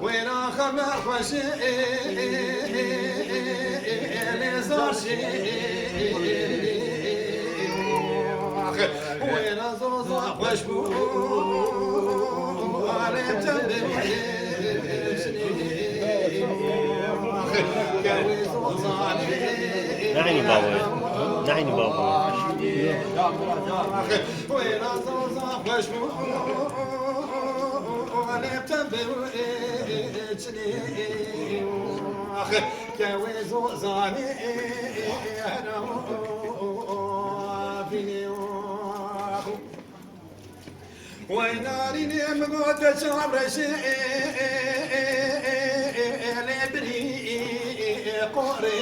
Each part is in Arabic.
وين خبر خوشي لزار شي وين زوزو خوشبو على تبي نعني بابا نعني بابا وين زوزو خوشبو على تبي كويزو زاني انا فيني ويناري مقود شرشي لبري قوري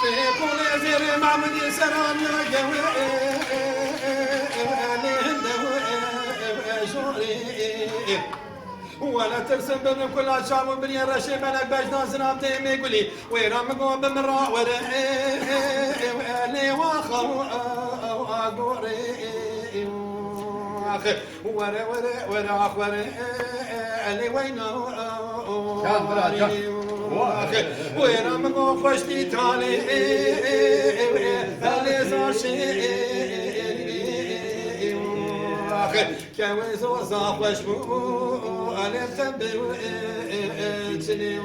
تقول زير معمدي سلام يا قوي ولا ترسم بين كل عشام وبني الرشي بلك باش نازنا بتيمي يقولي ويرا مقوم بمرا ورا لي واخر اقوري ورا ورا ورا ورا لي وينو ويرا مقوم فشتي تالي لي زاشي كويس وصاف وشمو أنا بتبي وإنتني